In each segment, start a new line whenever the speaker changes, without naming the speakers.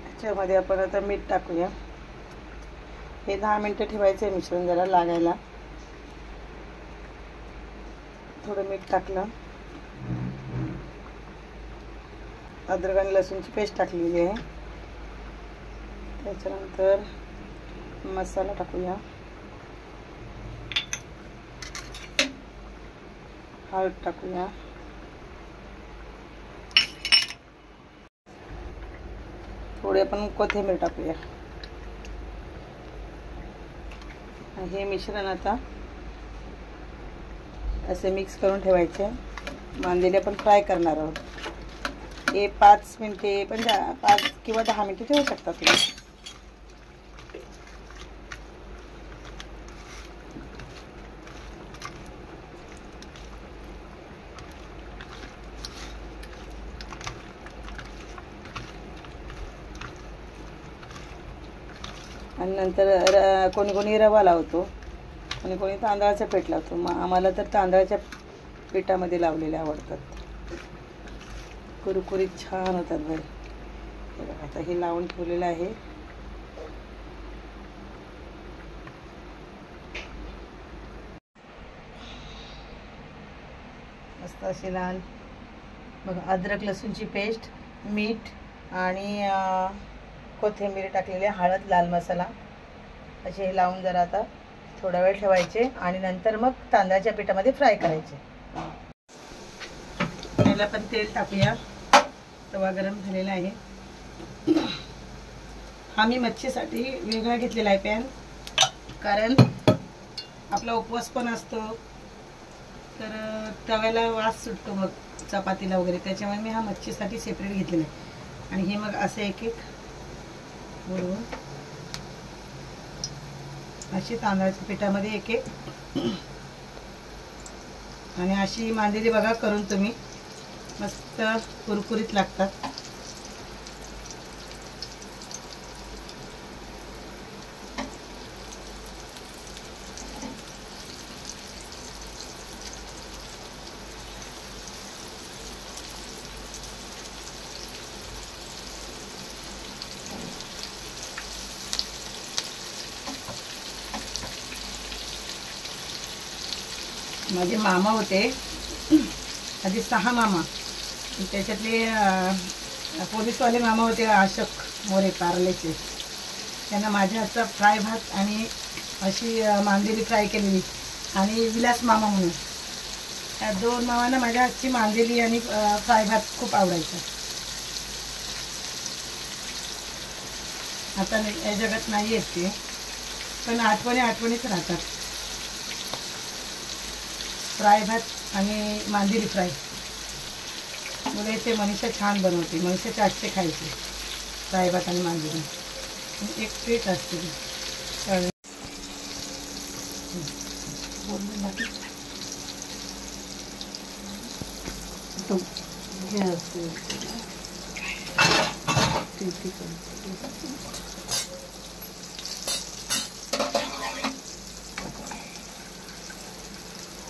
त्याच्यामध्ये आपण आता मीठ टाकूया। हे 10 मिनिटं ठेवायचं आहे मिश्रण जरा लागायला। थोडं मीठ टाकलं, अद्रक आणि लसूणची पेस्ट टाकलेली आहे। त्याच्यानंतर मसाला टाकूया, हळद टाकूया, थोडी आपण कोथिंबीर टाकूया। हे मिश्रण आता असे मिक्स करून ठेवायचे। मांदेली आपण फ्राय करणार आहोत। हे 5 मिनिटे 5 किंवा 10 मिनिटे ठेवू शकता तुम्ही। आणि नंतर कोणी कोणी रवा लावतो, कोणी कोणी तांदळाचं पीठ लावतो। आम्हाला तर तांदळाच्या पिठामध्ये लावलेले आवडतात, कुरकुरीत छान होतात बाई। आता हे लावून ठेवलेलं आहे। मस्त अशी लाल बघा, अद्रक लसूणची पेस्ट, मीठ आणि कोथिंबीर टाकलेली, हळद, लाल मसाला असे हे लावून जरा आता थोडा वेळ ठेवायचे आणि नंतर मग तांदळाच्या पिठामध्ये फ्राय करायचे। पहिला पण तेल टाकूया। तवा गरम झालेला आहे। हा मी मच्छीसाठी वेगळा घेतलेला आहे पॅन, कारण आपला उपवास पण असतो तर तव्याला वास सुटतो मग चपातीला वगैरे, त्याच्यामुळे मी हा मच्छीसाठी सेपरेट घेतलेला आहे। आणि हे मग असे एक एक बरोबर अशी तांदळाच्या पिठामध्ये एक एक, आणि अशी मांदेली बघा करून तुम्ही, मस्त कुरकुरीत लागतात। माझे मामा होते आधी 6 मामा, त्याच्यातले पोलीसवाले मामा होते अशोक मोरे कारलेचे। त्यांना माझ्या हातचा फ्राय भात आणि अशी मांदेली फ्राय केलेली, आणि विलास मामा म्हणून त्या 2 मामांना माझ्या हातची मांदेली आणि फ्राय भात खूप आवडायचा। आता या जगात नाही आहेत ते, पण आठवणीच राहतात। फ्राय भात आणि मांदेली फ्राय मुले ते मनीषा छान बनवते, मनीषाच्या हातचे खायचे फ्राय भात आणि मांदेली, एक ट्रीट असते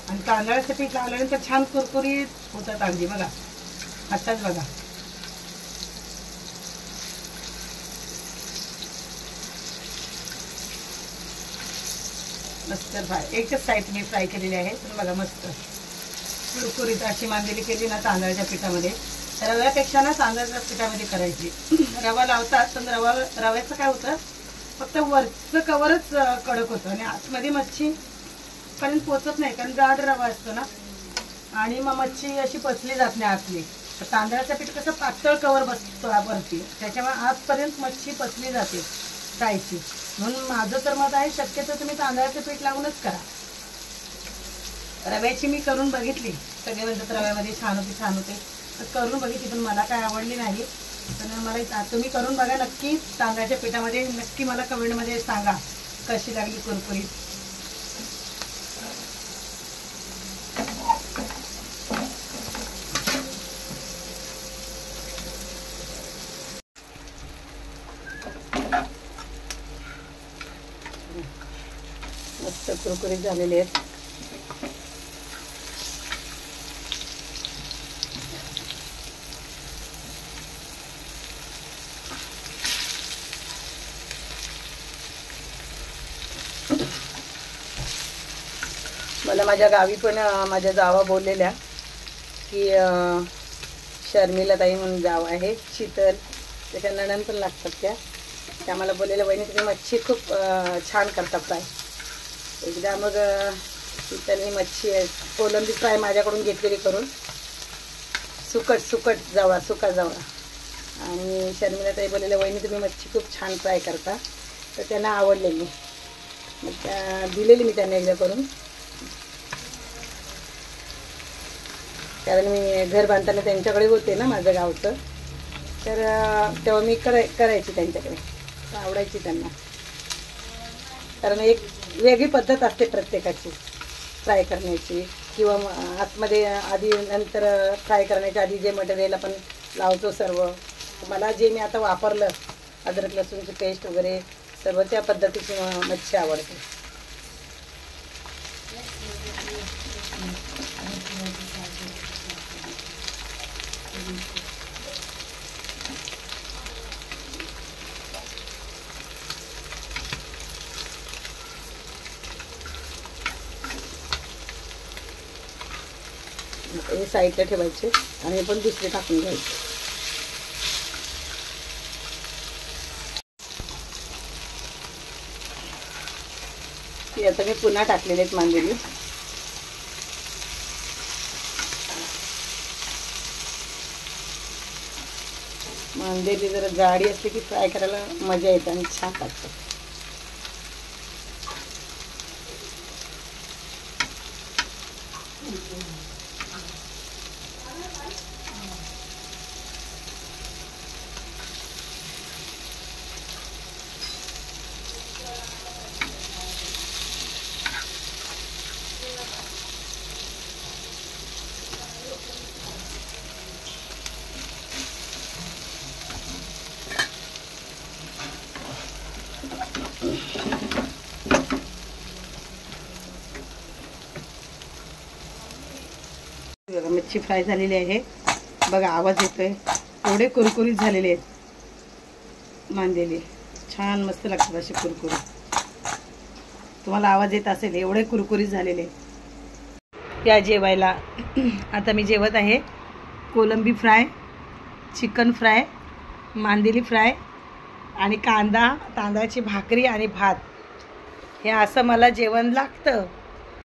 आणि तांदळाचं पीठ लावल्यानंतर छान कुरकुरीत होतात अगदी बघा। आताच बघा, मस्त फ्राय, एकच साईड मी फ्राय केलेली आहे। तर बघा मस्त कुरकुरीत अशी मांदेली केली ना तांदळाच्या पिठामध्ये, रव्यापेक्षा ना तांदळाच्या पिठामध्ये करायची। रवा लावतात पण रव्याचं काय होतं, फक्त वरचं कवरच कडक होतं आणि आतमध्ये मच्छी पर्यंत पोचत नाही, कारण जाड रवा असतो ना, आणि मग मच्छी अशी पचली जात नाही आतली। तर तांदळाचं पीठ कसं पातळ कवर बसतो वरती, त्याच्यामुळे आतपर्यंत मच्छी पचली जाते फ्रायची। म्हणून माझं तर मत आहे शक्यतो तुम्ही तांदळाचं पीठ लावूनच करा। रव्याची मी करून बघितली, सगळे म्हणतात रव्यामध्ये छान होते, तर करून बघितली पण मला काय आवडली नाही। तर मला तुम्ही करून बघा नक्की, तांदळाच्या पिठामध्ये नक्की मला कमेंटमध्ये सांगा कशी लागली कुरकुरीत। मस्त कुरकुरीत झालेले आहेत। आणि माझ्या गावी पण माझ्या जावा बोललेल्या की शर्मिला ताई म्हणून जाव आहे शीतल, त्याच्या नणंद पण लागतात त्या मला बोललेल्या वहिनी तुम्ही मच्छी खूप छान करता फ्राय. एकदा मग शीतलनी मच्छी कोलंबी फ्राय माझ्याकडून घेतलेली करून, सुकट जावळा, सुका जावळा. आणि शर्मिला ताई बोललेल्या वहिनी तुम्ही मच्छी खूप छान फ्राय करता, तर त्यांना आवडलेली. मग दिलेली मी त्यांना एकदा करून, कारण मी घर बांधताना त्यांच्याकडे होते ना माझं गावचं, तर तेव्हा मी करायची त्यांच्याकडे, आवडायची त्यांना. कारण एक वेगळी पद्धत असते प्रत्येकाची फ्राय करण्याची, किंवा आतमध्ये आधी नंतर फ्राय करण्याच्या आधी जे मटेरियल आपण लावतो सर्व, मला जे मी आता वापरलं अद्रक लसूणची पेस्ट वगैरे सर्व त्या पद्धतीची मच्छी आवडते. हे साईडला ठेवायचे आणि पण दुसरे टाकून घ्यायचे. ती आता मी पुन्हा टाकलेले आहेत मांदेली. मांदेली जरा जाडी असली की फ्राय करायला मजा येते आणि छान लागतं. मच्छी फ्राय झालेली आहे बघा, आवाज येतोय. एवढे कुरकुरीत झालेले आहेत मांदेली, छान मस्त लागतात असे कुरकुरीत. तुम्हाला आवाज येत असेल, एवढे कुरकुरीत झालेले. या जेवायला आता मी जेवत आहे कोलंबी फ्राय, चिकन फ्राय, मांदेली फ्राय आणि कांदा, तांदळाची भाकरी आणि भात. हे असं मला जेवण लागतं.